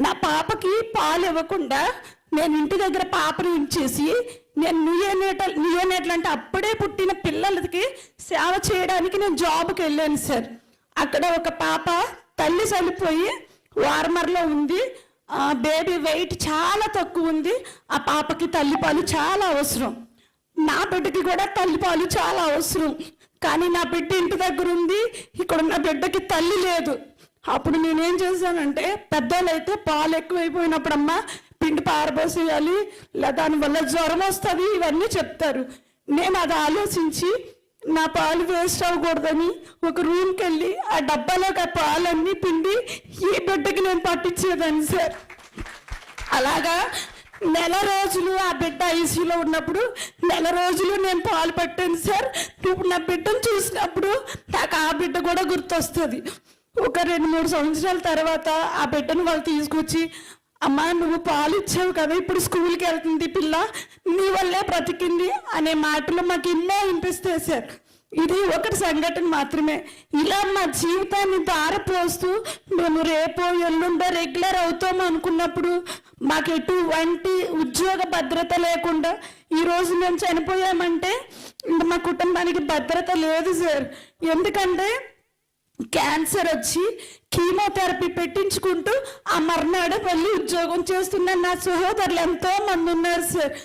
నా పాపకి పాలు ఇవ్వకుండా నేను ఇంటి దగ్గర పాపను ఉంచేసి నేను నియోనేటల్ అంటే అప్పుడే పుట్టిన పిల్లలకి సేవ చేయడానికి నేను జాబ్కి వెళ్ళాను సార్. అక్కడ ఒక పాప తల్లి చనిపోయి వార్మర్లో ఉంది. బేబీ వెయిట్ చాలా తక్కువ ఉంది. ఆ పాపకి తల్లిపాలు చాలా అవసరం. నా బిడ్డకి కూడా తల్లిపాలు చాలా అవసరం. కానీ నా బిడ్డ ఇంటి దగ్గర ఉంది, ఇక్కడ నా బిడ్డకి తల్లి లేదు. అప్పుడు నేనేం చేశానంటే, పెద్దలు అయితే పాలు ఎక్కువైపోయినప్పుడమ్మా పిండి పారబోసేయాలి, లేదా దానివల్ల జ్వరం వస్తుంది, ఇవన్నీ చెప్తారు. నేను అది ఆలోచించి నా పాలు వేస్ట్ అవ్వకూడదని ఒక రూమ్కి వెళ్ళి ఆ డబ్బాలోకి ఆ పాలన్నీ పిండి ఈ బిడ్డకి నేను పట్టించేదాన్ని సార్. అలాగా నెల రోజులు ఆ బిడ్డ ఐసీయూలో ఉన్నప్పుడు నెల రోజులు నేను పాలు పట్టాను సార్. ఇప్పుడు నా బిడ్డను చూసినప్పుడు నాకు ఆ బిడ్డ కూడా గుర్తొస్తుంది. ఒక 2-3 సంవత్సరాల తర్వాత ఆ బిడ్డను వాళ్ళు తీసుకొచ్చి, అమ్మా నువ్వు పాలు ఇచ్చావు కదా, ఇప్పుడు స్కూల్కి వెళ్తుంది పిల్ల, నీ వల్లే బ్రతికింది అనే మాటలు మాకు ఎన్నో వినిపిస్తాయి సార్. ఇది ఒకటి సంఘటన మాత్రమే. ఇలా మా జీవితాన్ని దారిపోస్తూ మేము రేపో ఎల్లుండో రెగ్యులర్ అవుతాము అనుకున్నప్పుడు మాకు ఎటువంటి ఉద్యోగ భద్రత లేకుండా ఈరోజు మేము చనిపోయామంటే మా కుటుంబానికి భద్రత లేదు సార్. ఎందుకంటే క్యాన్సర్ వచ్చి కీమోథెరపీ పెట్టించుకుంటూ ఆ మర్నాడు వెళ్ళి ఉద్యోగం చేస్తున్న నా సహోదరులు ఎంతో మంది ఉన్నారు సార్.